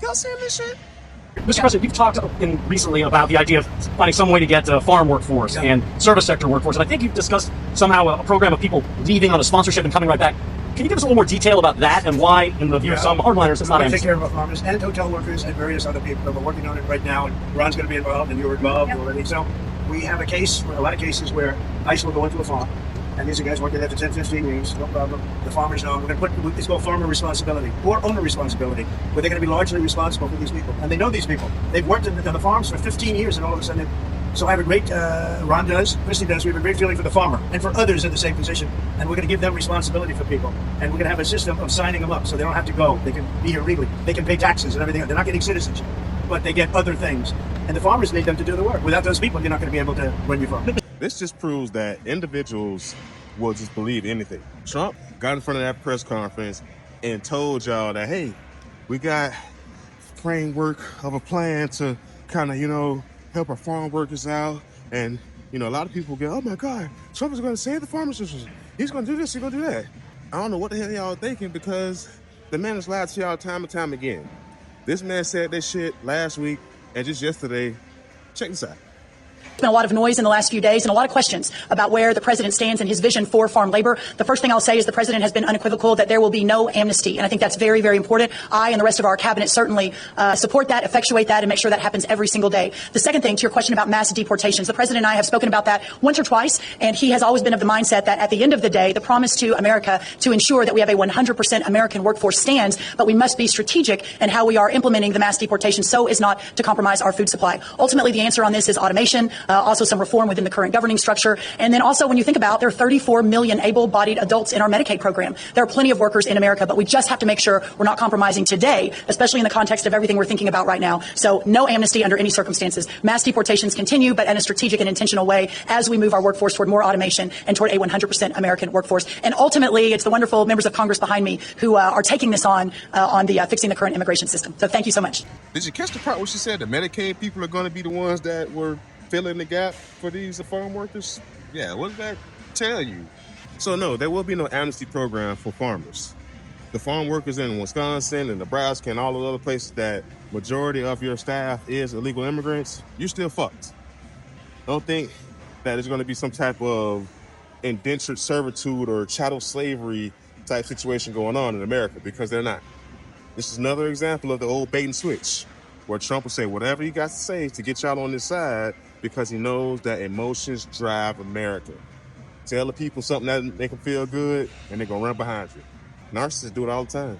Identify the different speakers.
Speaker 1: y'all seeing this shit?
Speaker 2: Mr. President, you've talked recently about the idea of finding some way to get farm workforce and service sector workforce, and I think you've discussed somehow a program of people leaving on a sponsorship and coming right back. Can you give us a little more detail about that and why, in the view of some hardliners, it's not
Speaker 1: take care of our farmers and hotel workers and various other people that are working on it right now, and Ron's going to be involved, and you're involved already. So we have a lot of cases where ICE will go into a farm, and these are guys working there for 10, 15 years, no problem. The farmers know. We're going to put, it's called farmer responsibility or owner responsibility, where they're going to be largely responsible for these people. And they know these people. They've worked on the farms for 15 years, and all of a sudden, so I have a great, Ron does, Christy does, we have a great feeling for the farmer and for others in the same position. And we're going to give them responsibility for people. And we're going to have a system of signing them up so they don't have to go. They can be here legally. They can pay taxes and everything. They're not getting citizenship, but they get other things. And the farmers need them to do the work. Without those people, you're not going to be able to run your farm.
Speaker 3: This just proves that individuals will just believe anything. Trump got in front of that press conference and told y'all that, hey, we got framework of a plan to kind of, help our farm workers out. And, a lot of people go, oh my God, Trump is going to save the farmers. He's going to do this, he's going to do that. I don't know what the hell y'all thinking, because the man has lied to y'all time and time again. This man said this shit last week and just yesterday. Check this out.
Speaker 4: There's been a lot of noise in the last few days and a lot of questions about where the president stands and his vision for farm labor. The first thing I'll say is the president has been unequivocal that there will be no amnesty. And I think that's very, very important. I and the rest of our cabinet certainly support that, effectuate that, and make sure that happens every single day. The second thing, to your question about mass deportations, the president and I have spoken about that once or twice, and he has always been of the mindset that at the end of the day, the promise to America to ensure that we have a 100% American workforce stands, but we must be strategic in how we are implementing the mass deportation so as not to compromise our food supply. Ultimately, the answer on this is automation, also some reform within the current governing structure. And then also, when you think about, there are 34 million able-bodied adults in our Medicaid program. There are plenty of workers in America, but we just have to make sure we're not compromising today, especially in the context of everything we're thinking about right now. So no amnesty under any circumstances. Mass deportations continue, but in a strategic and intentional way as we move our workforce toward more automation and toward a 100% American workforce. And ultimately, it's the wonderful members of Congress behind me who are taking this on the fixing the current immigration system. So thank you so much.
Speaker 3: Did you catch the part where she said the Medicaid people are going to be the ones that were filling the gap for these farm workers? Yeah, what did that tell you? So no, there will be no amnesty program for farmers. The farm workers in Wisconsin and Nebraska and all the other places that majority of your staff is illegal immigrants, you're still fucked. Don't think that there's going to be some type of indentured servitude or chattel slavery type situation going on in America, because they're not. This is another example of the old bait and switch, where Trump will say whatever he got to say to get y'all on his side, because he knows that emotions drive America. Tell the people something that make them feel good, and they're going to run behind you. Narcissists do it all the time.